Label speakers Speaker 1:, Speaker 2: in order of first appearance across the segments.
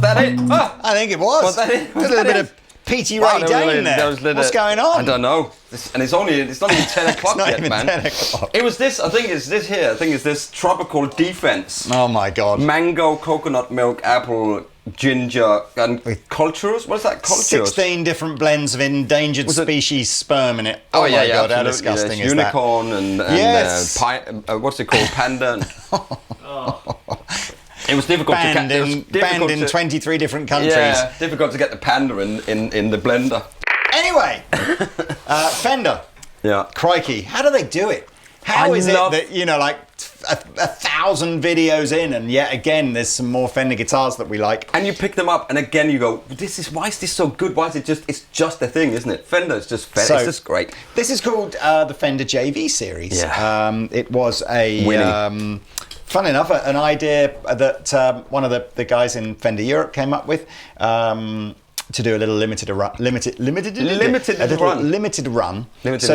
Speaker 1: that it? Oh,
Speaker 2: I think it was.
Speaker 1: Was that it? Was
Speaker 2: Just a little
Speaker 1: that
Speaker 2: bit
Speaker 1: it?
Speaker 2: of P.T. Ray Dane there. What's going on?
Speaker 1: I don't know. And it's not even 10 o'clock
Speaker 2: not
Speaker 1: yet,
Speaker 2: even
Speaker 1: man.
Speaker 2: 10 o'clock.
Speaker 1: It was this, I think it's this here. I think it's this Tropical Defense.
Speaker 2: Oh my God.
Speaker 1: Mango, coconut milk, apple, ginger, and cultures. What's that? Cultures.
Speaker 2: 16 different blends of endangered species sperm in it.
Speaker 1: Oh yeah,
Speaker 2: my God, how
Speaker 1: absolutely.
Speaker 2: disgusting
Speaker 1: Yes.
Speaker 2: is
Speaker 1: Unicorn
Speaker 2: that?
Speaker 1: and
Speaker 2: Yes.
Speaker 1: what's it called? Panda. It was difficult
Speaker 2: Banned in 23 different countries.
Speaker 1: Yeah, difficult to get the panda in the blender.
Speaker 2: Anyway, Fender.
Speaker 1: Yeah.
Speaker 2: Crikey, how do they do it? How is it that, you know, like 1,000 videos in, and yet again, there's some more Fender guitars that we like.
Speaker 1: And you pick them up, and again you go, why is this so good? Why is it just? It's just a thing, isn't it? Fender is just Fender. It's just great.
Speaker 2: This is called the Fender JV series.
Speaker 1: Yeah.
Speaker 2: It was a fun enough, an idea that one of the guys in Fender Europe came up with. To do a little limited run. So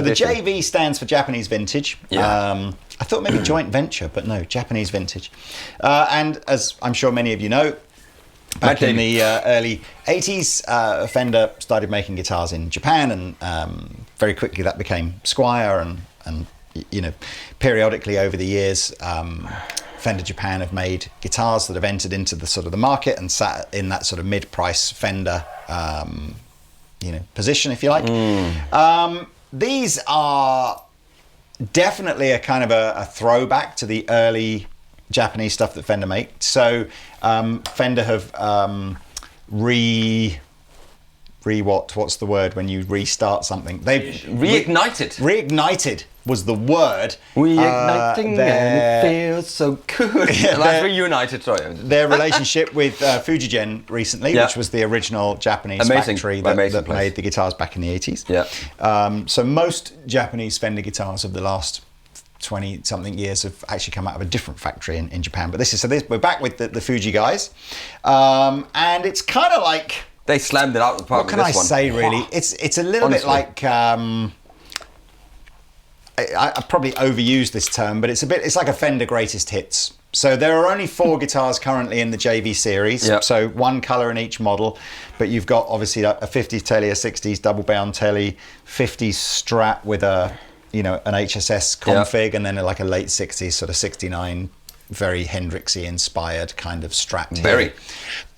Speaker 2: the JV stands for Japanese vintage.
Speaker 1: Yeah.
Speaker 2: I thought maybe joint venture, but no, Japanese vintage. And as I'm sure many of you know, back in the early 80s, Fender started making guitars in Japan, and very quickly that became Squier, and you know, periodically over the years, Fender Japan have made guitars that have entered into the sort of the market and sat in that sort of mid-price Fender, you know, position, if you like. These are definitely a kind of a throwback to the early Japanese stuff that Fender made. So Fender have what's the word when you restart something? They've reignited was the word.
Speaker 1: Reigniting and it feels so good. Like reunited, sorry.
Speaker 2: Their relationship with Fujigen recently, which was the original Japanese factory that made the guitars back in the 80s.
Speaker 1: Yeah.
Speaker 2: So most Japanese Fender guitars of the last 20-something years have actually come out of a different factory in Japan. But we're back with the Fuji guys. And it's kind of like...
Speaker 1: They slammed it out of the park.
Speaker 2: What can I say, really? It's a little bit like... I probably overused this term, but it's like a Fender greatest hits. So there are only 4 guitars currently in the JV series. Yep. So one colour in each model, but you've got obviously a 50s Tele, a 60s double bound Tele, 50s Strat with an HSS config, and then like a late 60s sort of 69 very Hendrixy inspired kind of Strat Tele.
Speaker 1: Very.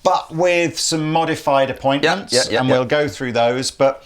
Speaker 2: But with some modified appointments, and we'll go through those. But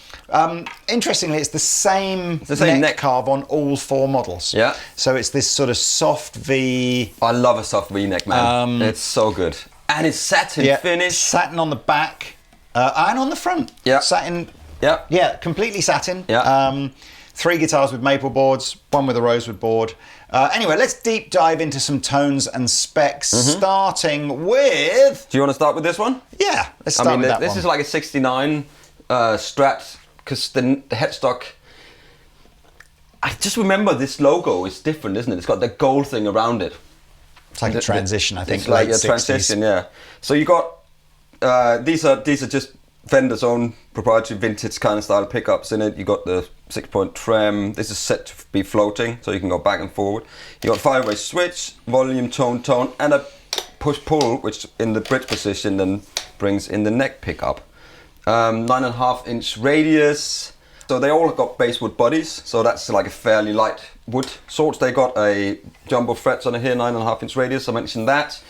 Speaker 2: interestingly, it's the same neck carve on all 4 models.
Speaker 1: Yeah.
Speaker 2: So it's this sort of soft V.
Speaker 1: I love a soft V neck, man. It's so good. And it's satin finish.
Speaker 2: Satin on the back and on the front.
Speaker 1: Yeah.
Speaker 2: Satin.
Speaker 1: Yeah.
Speaker 2: Yeah, completely satin.
Speaker 1: Yeah.
Speaker 2: 3 guitars with maple boards, 1 with a rosewood board. Anyway, let's deep dive into some tones and specs, starting with...
Speaker 1: Do you want to start with this one?
Speaker 2: Yeah, let's start with that one.
Speaker 1: This is like a 69 Strat, because the headstock... I just remember this logo is different, isn't it? It's got the gold thing around it.
Speaker 2: It's like a transition, I think,
Speaker 1: it's like a 60s. Transition, yeah. So you got... these are just Fender's own proprietary vintage kind of style pickups in it. You got the 6-point trem. This is set to be floating, so you can go back and forward. You got 5-way switch, volume, tone, and a push-pull, which in the bridge position then brings in the neck pickup. 9.5-inch radius. So they all got basswood bodies, so that's like a fairly light wood. Swords, they got a jumbo frets on here, 9.5-inch radius. I mentioned that.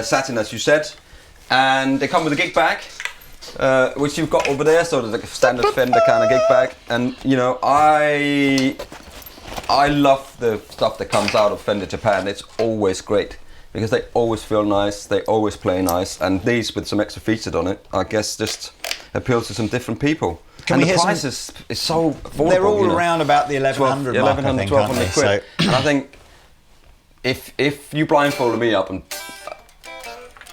Speaker 1: Satin, as you said, and they come with a gig bag. Which you've got over there, so there's like a standard Fender kind of gig bag, and you know I love the stuff that comes out of Fender Japan. It's always great because they always feel nice, they always play nice, and these with some extra features on it, I guess, just appeals to some different people. And the price is so affordable.
Speaker 2: They're all around about the 1100 mark,
Speaker 1: 1100, 1200 quid. So. And I think if you blindfolded me up and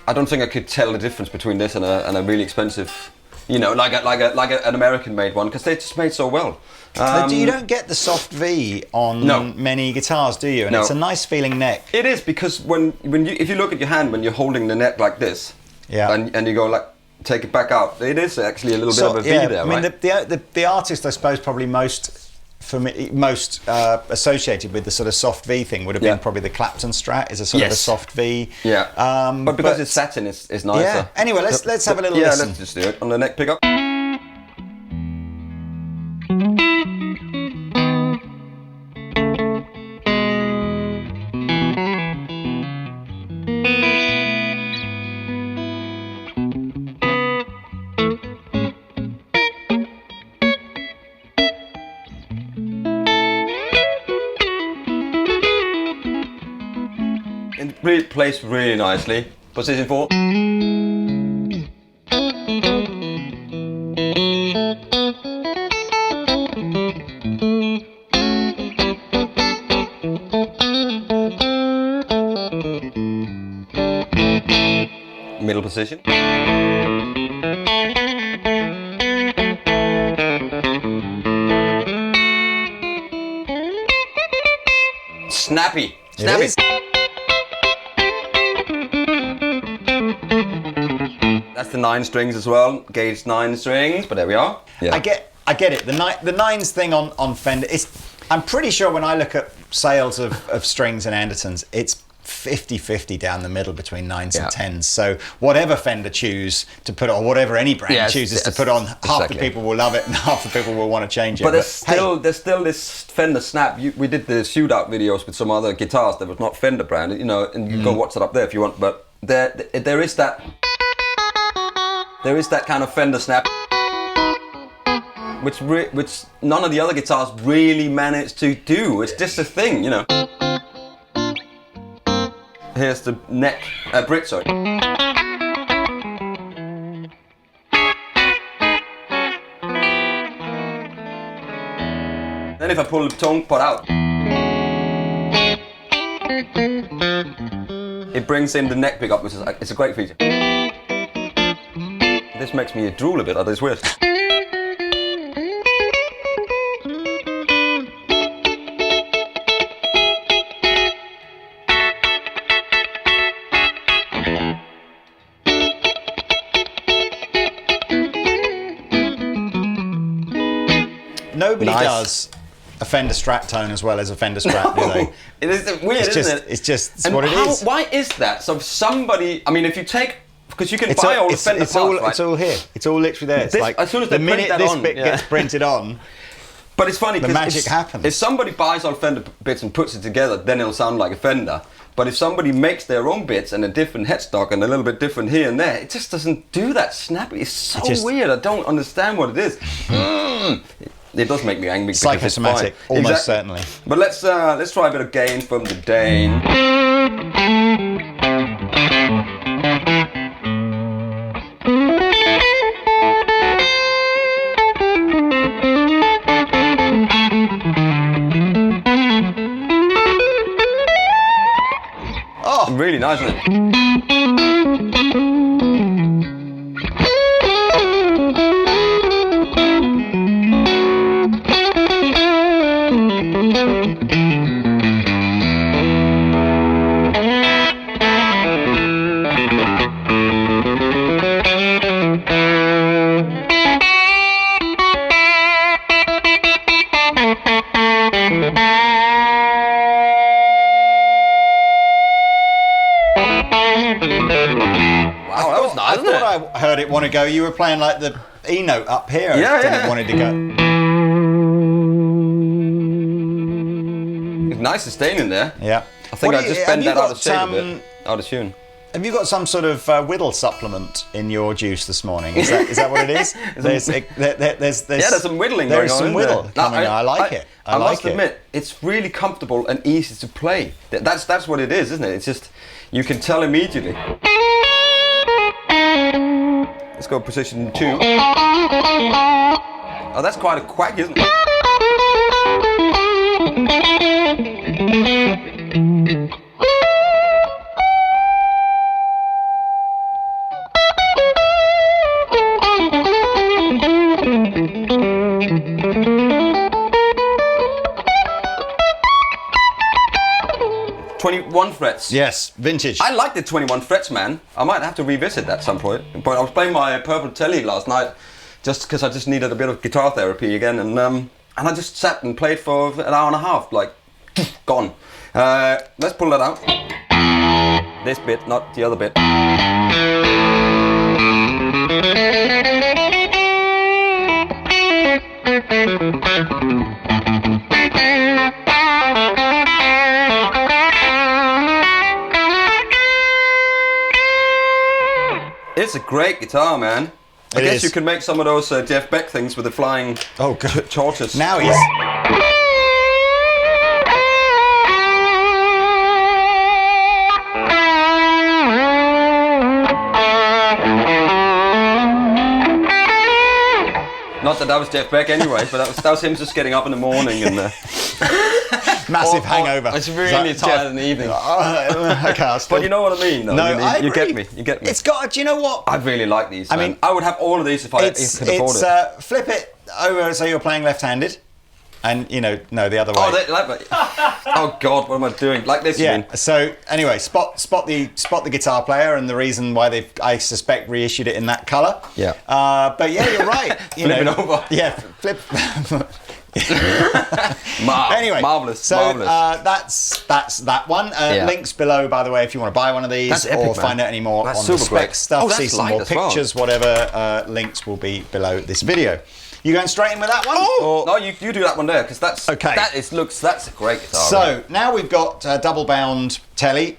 Speaker 1: I don't think I could tell the difference between this and a really expensive, you know, like an American-made one, because they're just made so well.
Speaker 2: You don't get the soft V on many guitars, do you? And it's a nice feeling neck.
Speaker 1: It is, because if you look at your hand when you're holding the neck like this, and you go like take it back out, it is actually a little bit of a V there,
Speaker 2: I mean, the artist I suppose probably most for me, most associated with the sort of soft V thing would have been probably the Clapton Strat is a sort of a soft V.
Speaker 1: Yeah. But because it's satin, it's nicer.
Speaker 2: Yeah. Anyway, let's have a little listen.
Speaker 1: Yeah, let's just do it on the neck pickup. It plays really nicely. Position 4. Middle position. Snappy. Snappy. That's the 9 strings as well, gauged 9 strings, but there we are. Yeah.
Speaker 2: I get it. The nines thing on Fender, I'm pretty sure when I look at sales of strings and Andertons, it's 50-50 down the middle between 9s and 10s. So whatever Fender choose to put on, whatever any brand chooses to put on, half the people will love it and half the people will want to change it.
Speaker 1: But there's still this Fender snap. We did the shootout videos with some other guitars that was not Fender branded, and you go watch it up there if you want. But there is that kind of Fender snap, which none of the other guitars really managed to do. It's just a thing, Here's the neck, bridge, sorry. Then if I pull the tone pot out, it brings in the neck pickup, which is it's a great feature. This makes me drool a bit, it's weird.
Speaker 2: Nobody does a Fender Strat tone as well as a Fender Strat, do they?
Speaker 1: It is weird, isn't it?
Speaker 2: It's what it is.
Speaker 1: Why is that? So somebody, if you take, because you can buy all the Fender parts, right?
Speaker 2: It's all here. It's all literally there. It's like
Speaker 1: as soon as the minute
Speaker 2: this bit gets printed on,
Speaker 1: but it's funny
Speaker 2: the magic happens.
Speaker 1: If somebody buys all Fender bits and puts it together, then it'll sound like a Fender. But if somebody makes their own bits and a different headstock and a little bit different here and there, it just doesn't do that snappy. It's so weird. I don't understand what it is. It does make me angry.
Speaker 2: Psychosomatic, almost certainly.
Speaker 1: But let's try a bit of gain from the Dane. Oh, really nice, isn't it?
Speaker 2: I heard it want to go. You were playing like the E note up here.
Speaker 1: Yeah.
Speaker 2: It wanted to go.
Speaker 1: It's nice sustain in there.
Speaker 2: Yeah.
Speaker 1: I think I just bent that out of shape a bit. Out of tune.
Speaker 2: Have you got some sort of whittle supplement in your juice this morning? Is that what it is? There's
Speaker 1: some whittling going on.
Speaker 2: There's some whittle coming. I like it.
Speaker 1: I must admit, it's really comfortable and easy to play. That's what it is, isn't it? It's just, you can tell immediately. Let's go position 2. Oh, that's quite a quack, isn't it? 21 frets.
Speaker 2: Yes, vintage.
Speaker 1: I like the 21 frets, man. I might have to revisit that at some point. But I was playing my purple telly last night just because I just needed a bit of guitar therapy again, and And I just sat and played for an hour and a half, like, gone. Let's pull that out. This bit, not the other bit. It's a great guitar, man. I guess you can make some of those Jeff Beck things with the flying torches.
Speaker 2: Now he's...
Speaker 1: Not that was Jeff Beck anyway, but that was him just getting up in the morning and...
Speaker 2: Massive hangover.
Speaker 1: It's really tired in the evening.
Speaker 2: Okay,
Speaker 1: but you know what I mean, though.
Speaker 2: No,
Speaker 1: you get me. You get me.
Speaker 2: It's got. Do you know what?
Speaker 1: I really like these. I mean, I would have all of these if I could afford it.
Speaker 2: Flip it over so you're playing left-handed, and no, the other way.
Speaker 1: Oh God, what am I doing? Like this?
Speaker 2: Yeah.
Speaker 1: You mean?
Speaker 2: So anyway, spot the guitar player and the reason why I suspect reissued it in that colour.
Speaker 1: Yeah.
Speaker 2: But yeah, you're right.
Speaker 1: Flip it over.
Speaker 2: Yeah. Flip.
Speaker 1: Anyway, marvelous.
Speaker 2: So
Speaker 1: marvelous.
Speaker 2: That's that one. Links below, by the way, if you want to buy one of these or find out any more on the spec stuff, see some more pictures, whatever. Links will be below this video. You going straight in with that one?
Speaker 1: No, you do that one there because that's okay. That's a great guitar.
Speaker 2: So now we've got double bound telly.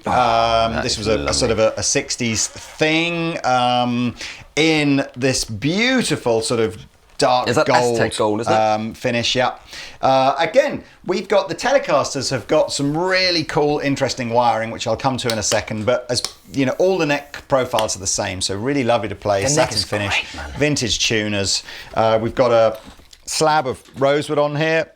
Speaker 2: This was a sort of a 60s thing in this beautiful sort of dark gold, finish. Again, we've got the Telecasters have got some really cool, interesting wiring, which I'll come to in a second. But as you know, all the neck profiles are the same, so really lovely to play. Satin finish, vintage tuners. We've got a slab of rosewood on here.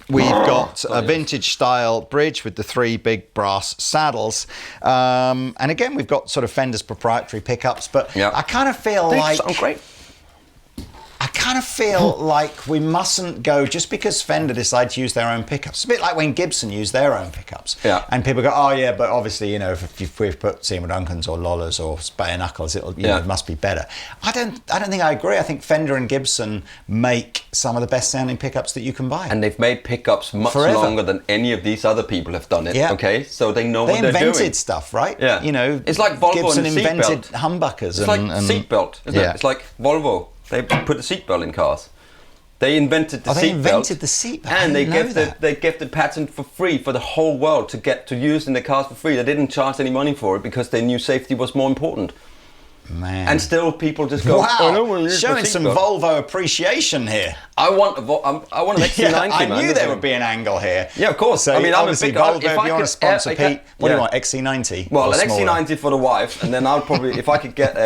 Speaker 2: We've got a vintage style bridge with the 3 big brass saddles. And again, we've got sort of Fender's proprietary pickups. But I kind of feel like we mustn't go just because Fender decide to use their own pickups. It's a bit like when Gibson used their own pickups. Yeah. And people go, oh yeah, but obviously, if we've put Seymour Duncans or Lollas or Bare Knuckles, it must be better. I don't think I agree. I think Fender and Gibson make some of the best sounding pickups that you can buy.
Speaker 1: And they've made pickups much longer than any of these other people have done it. Yeah. Okay, so they know what they're doing. They invented
Speaker 2: stuff, right?
Speaker 1: Yeah.
Speaker 2: It's
Speaker 1: like Volvo
Speaker 2: Gibson
Speaker 1: and
Speaker 2: invented humbuckers.
Speaker 1: It's like seatbelt, isn't it? It's like Volvo. They put a seatbelt in cars. They invented the seatbelt.
Speaker 2: They invented the seatbelt.
Speaker 1: And they gave the patent for free for the whole world to use in the cars for free. They didn't charge any money for it because they knew safety was more important.
Speaker 2: Man.
Speaker 1: And still people just go,
Speaker 2: wow, showing some Volvo appreciation here.
Speaker 1: I want an XC90,
Speaker 2: I knew there would be an angle here.
Speaker 1: Yeah, of course.
Speaker 2: So
Speaker 1: I mean,
Speaker 2: obviously Volvo, if you want to sponsor Pete, what do you want, XC90?
Speaker 1: Well, an XC90 for the wife, and then I'll probably, if I could get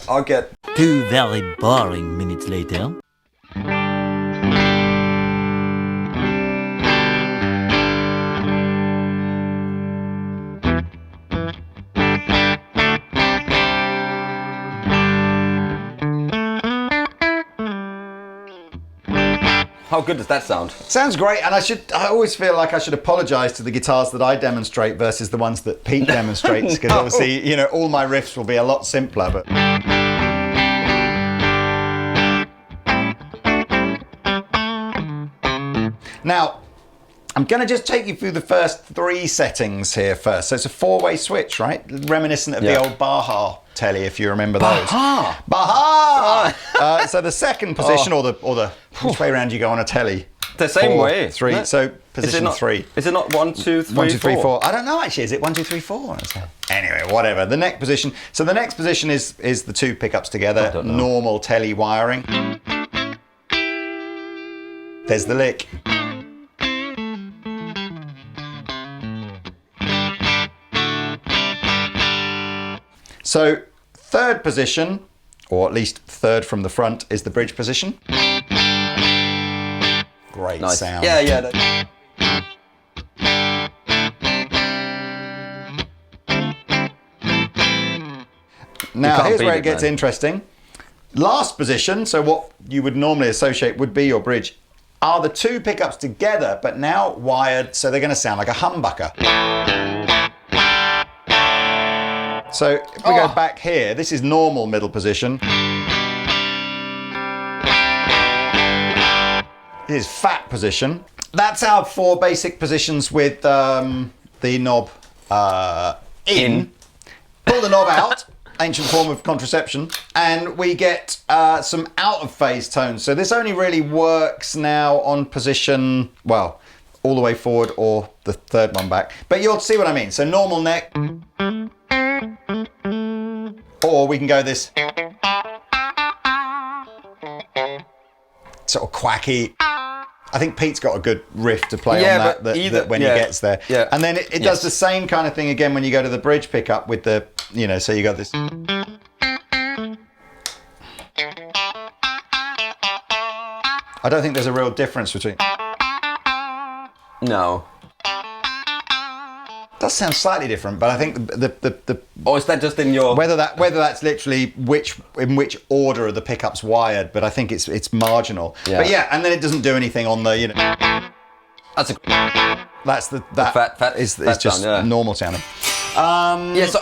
Speaker 1: I'll get...
Speaker 3: 2 very boring minutes later.
Speaker 1: How good does that sound?
Speaker 2: Sounds great, and I always feel like I should apologise to the guitars that I demonstrate versus the ones that Pete demonstrates, because obviously, all my riffs will be a lot simpler, but... Now, I'm going to just take you through the first 3 settings here first. So it's a 4-way switch, right? Reminiscent of the old Baja telly, if you remember those. Baja! So the second position, or the which way around you go on a telly?
Speaker 1: The same way.
Speaker 2: 3. So position 3.
Speaker 1: Is it not 1, 2, 3,
Speaker 2: 1, 2, 3,
Speaker 1: 4?
Speaker 2: 4. I don't know actually. Is it 1, 2, 3, 4? Anyway, whatever. The neck position. So the next position is the 2 pickups together. Normal telly wiring. There's the lick. So third position, or at least third from the front, is the bridge position. Great sound.
Speaker 1: Yeah.
Speaker 2: Now here's where it gets interesting. Last position, so what you would normally associate would be your bridge, are the 2 pickups together, but now wired, so they're going to sound like a humbucker. So if we go back here, this is normal middle position. This is fat position. That's our 4 basic positions with the knob in. Pull the knob out, ancient form of contraception, and we get some out of phase tones. So this only really works now on position, well, all the way forward or the third one back. But you'll see what I mean. So normal neck. Or we can go this sort of quacky. I think Pete's got a good riff to play on that when he gets there. Yeah. And then it does the same kind of thing again when you go to the bridge pickup with the, you know, so you got this. I don't think there's a real difference between.
Speaker 1: No.
Speaker 2: Does sound slightly different, but I think the
Speaker 1: or is that just in your
Speaker 2: whether that's literally in which order are the pickups wired, but I think it's marginal. Yeah. But yeah, and then it doesn't do anything on the, you know.
Speaker 1: That's
Speaker 2: the
Speaker 1: fat
Speaker 2: is just
Speaker 1: sound,
Speaker 2: normal sounding.
Speaker 1: Yeah. So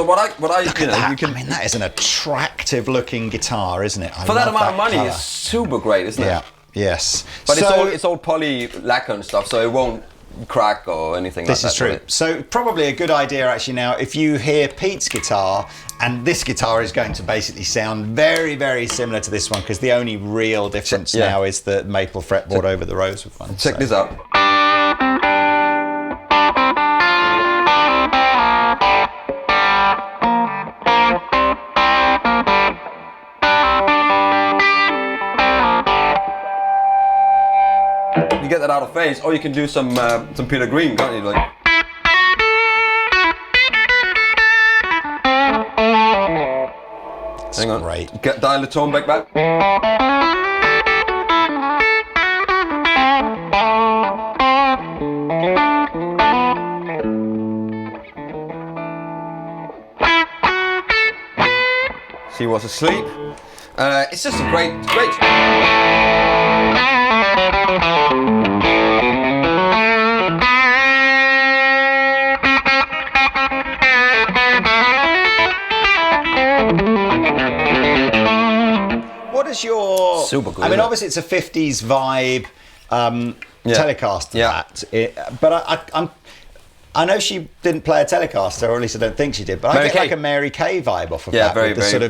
Speaker 1: what I
Speaker 2: look at that. I mean, that is an attractive looking guitar, isn't it?
Speaker 1: For that amount of money, it's super great, isn't it?
Speaker 2: Yeah. Yes.
Speaker 1: But it's all poly lacquer and stuff, so it won't crack or anything like that.
Speaker 2: This is true. So probably a good idea actually now, if you hear Pete's guitar, and this guitar is going to basically sound very, very similar to this one, because the only real difference now is the maple fretboard over the rosewood one.
Speaker 1: Check this out. You get that out of phase, or you can do some Peter Green, can't you? Like. Hang on.
Speaker 2: Great.
Speaker 1: Dial the tone back. She was asleep. It's just a great.
Speaker 2: What is your...
Speaker 1: Super good.
Speaker 2: I mean, obviously it's a 50s vibe Telecaster, but I know she didn't play a Telecaster, or at least I don't think she did. But I get like a Mary Kay vibe off of that.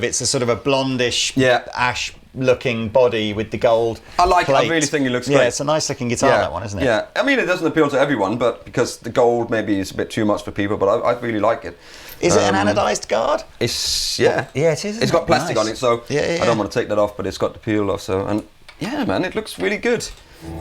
Speaker 2: It's a sort of a blondish, ash-looking body with the gold.
Speaker 1: I
Speaker 2: plate.
Speaker 1: really think it looks great.
Speaker 2: Yeah, it's a nice looking guitar, that one, isn't it?
Speaker 1: Yeah, I mean, it doesn't appeal to everyone, but because the gold maybe is a bit too much for people. But I really like it.
Speaker 2: Is it an anodized guard?
Speaker 1: It's
Speaker 2: yeah, it is.
Speaker 1: It's got plastic on it, so I don't want to take that off, but it's got the peel off. So man, it looks really good.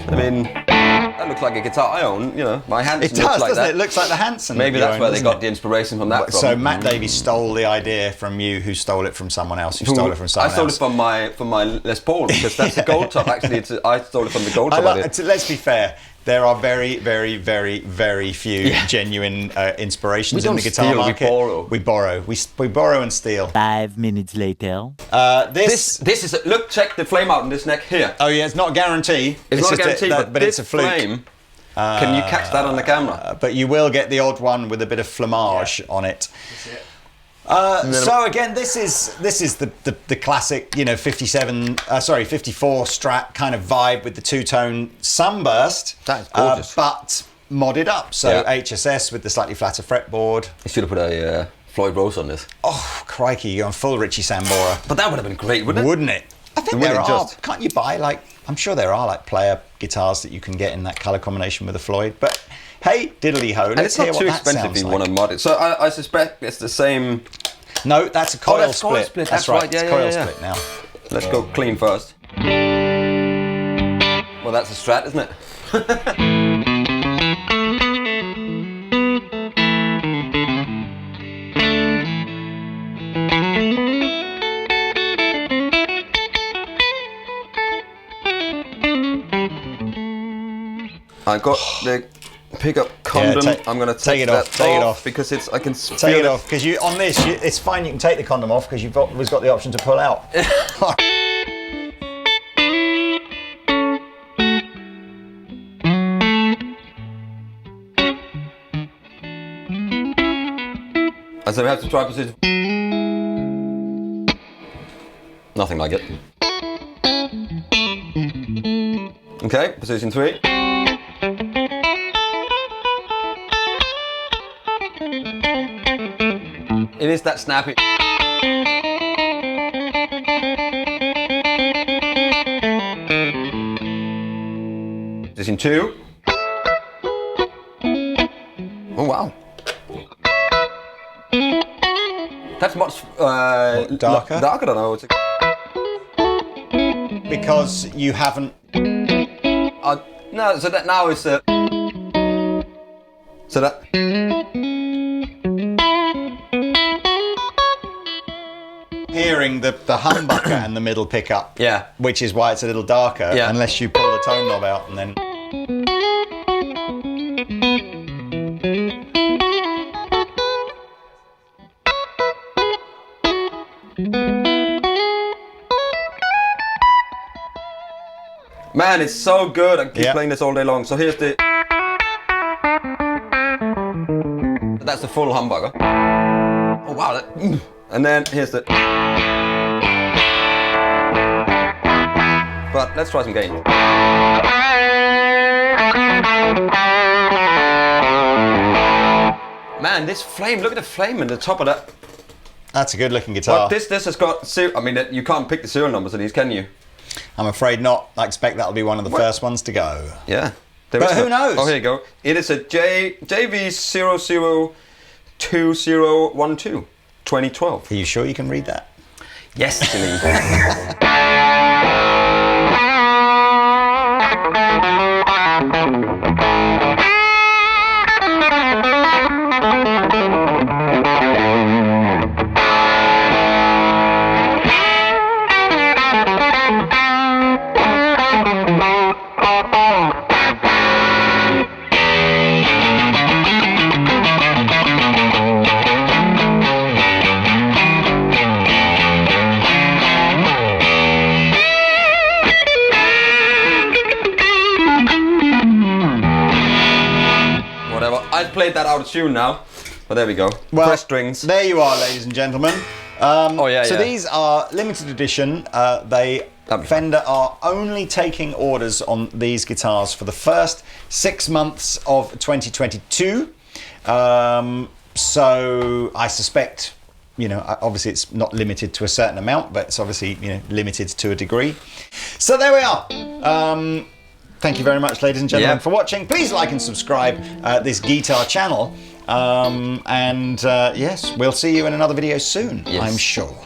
Speaker 1: I mean, that looks like a guitar I own, you know. My Hanson
Speaker 2: looks like
Speaker 1: doesn't
Speaker 2: that. It looks like the Hanson.
Speaker 1: Maybe that's where they got the inspiration from that from.
Speaker 2: So Matt Davies stole the idea from you, who stole it from someone else, who stole it from someone else.
Speaker 1: I stole it from my Les Paul, because that's the gold top. Actually, I stole it from the gold top.
Speaker 2: Let's be fair. There are very, very, very, very few genuine inspirations in the guitar market. We borrow. We borrow and steal.
Speaker 3: 5 minutes later.
Speaker 1: This is look. Check the flame out in this neck here.
Speaker 2: Oh yeah, it's not a guarantee.
Speaker 1: It's not a guarantee, but
Speaker 2: it's a fluke.
Speaker 1: Flame, can you catch that on the camera?
Speaker 2: But you will get the odd one with a bit of flamage on it. So again, this is the classic, you know, 54 Strat kind of vibe with the two-tone sunburst.
Speaker 1: That's gorgeous.
Speaker 2: But modded up. So HSS with the slightly flatter fretboard.
Speaker 1: You should have put a Floyd Rose on this.
Speaker 2: Oh crikey, you're on full Richie Sambora.
Speaker 1: But that would have been great, wouldn't it?
Speaker 2: Wouldn't it? I think there are. Can't you buy I'm sure there are player guitars that you can get in that colour combination with a Floyd, but. Hey, diddly ho!
Speaker 1: And it's not too expensive if you want to mod it. So I suspect it's the same.
Speaker 2: No, that's a coil split.
Speaker 1: Coil split.
Speaker 2: That's right.
Speaker 1: Yeah,
Speaker 2: it's coil split now.
Speaker 1: Let's go clean first. Well, that's a Strat, isn't it? I got the pickup condom. I'm going to take it off because I can feel
Speaker 2: it off because on this it's fine. You can take the condom off because you've always got the option to pull out.
Speaker 1: So we have to try position. Nothing like it. Okay, position 3. It is that snappy. Position 2. Oh wow. That's much
Speaker 2: darker?
Speaker 1: Darker than I would say.
Speaker 2: Because you haven't.
Speaker 1: No, so that now is so that.
Speaker 2: Hearing the humbucker and the middle pickup.
Speaker 1: Yeah.
Speaker 2: Which is why it's a little darker.
Speaker 1: Yeah.
Speaker 2: Unless you pull the tone knob out and then.
Speaker 1: Man, it's so good. I keep playing this all day long. So here's the. That's the full humbucker. Oh wow! And then here's the. But let's try some gain. Man, this flame! Look at the flame in the top of that.
Speaker 2: That's a good looking guitar.
Speaker 1: But this has got. I mean, you can't pick the serial numbers of these, can you?
Speaker 2: I'm afraid not. I expect that'll be one of the first ones to go.
Speaker 1: Yeah.
Speaker 2: But who knows?
Speaker 1: Oh, here you go. It is a JV002012, 2012.
Speaker 2: Are you sure you can read that?
Speaker 1: Yes, Janine. I played that out of tune now, but there we go.
Speaker 2: Well,
Speaker 1: fresh strings.
Speaker 2: There you are, ladies and gentlemen. So these are limited edition. Fender are only taking orders on these guitars for the first 6 months of 2022. So I suspect, obviously it's not limited to a certain amount, but it's obviously, limited to a degree. So there we are. Thank you very much, ladies and gentlemen, for watching. Please like and subscribe this guitar channel. Yes, we'll see you in another video soon, I'm sure.